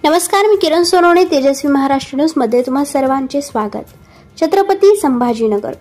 नमस्कार, मी किरण सोनवणे. तेजस्वी महाराष्ट्र न्यूज मध्ये तुम्हा सर्वांचे स्वागत. छत्रपती संभाजीनगर.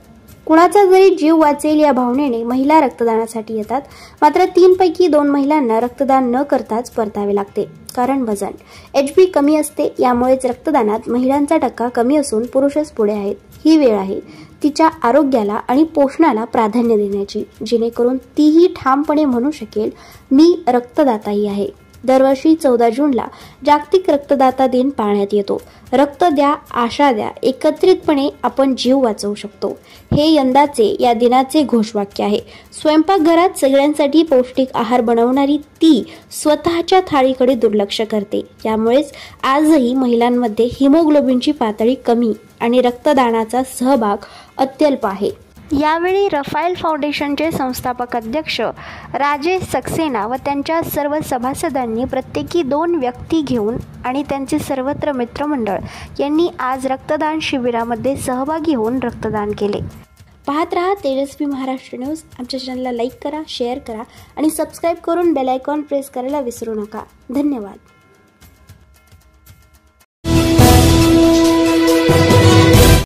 कुणाचा जरी जीव वाचेल या भावनेने महिला रक्तदानासाठी येतात. मात्र 3 पैकी 2 महिलांना रक्तदान न करताच परतावे लागते. कारण वजन HB कमी असते. यामुळेच रक्तदानात महिलांचा टक्का कमी असून पुरुषच पुढे आहेत. ही वेळ आहे तिच्या आरोग्याला आणि पोषणाला प्राधान्य देण्याची, जेणेकरून तीही ठामपणे म्हणू शकेल, मी रक्तदाताही आहे. दरवर्षी 14 जूनला जागतिक रक्तदाता दिन पाळण्यात येतो. रक्त द्या, आशा द्या, एकत्रितपणे आपण जीव वाचवू शकतो, हे यंदाचे या दिनाचे घोषवाक्य आहे. स्वयंपाकघरात सगळ्यांसाठी पौष्टिक आहार बनवणारी ती स्वतःच्या थाळीकडे दुर्लक्ष करते. यामुळेच आजही महिलांमध्ये हिमोग्लोबिनची पातळी कमी आणि रक्तदानाचा सहभाग अत्यल्प आहे. यावेळी रफायल फाउंडेशनचे संस्थापक अध्यक्ष राजेश सक्सेना व त्यांच्या सर्व सभासदांनी प्रत्येकी 2 व्यक्ती घेऊन आणि त्यांचे सर्वत्र मित्रमंडळ यांनी आज रक्तदान शिबिरामध्ये सहभागी होऊन रक्तदान केले. पाहत रहा तेजस्वी महाराष्ट्र न्यूज. आमच्या चॅनलला लाईक करा, शेअर करा आणि सबस्क्राईब करून बेल आयकॉन प्रेस करायला विसरू नका. धन्यवाद.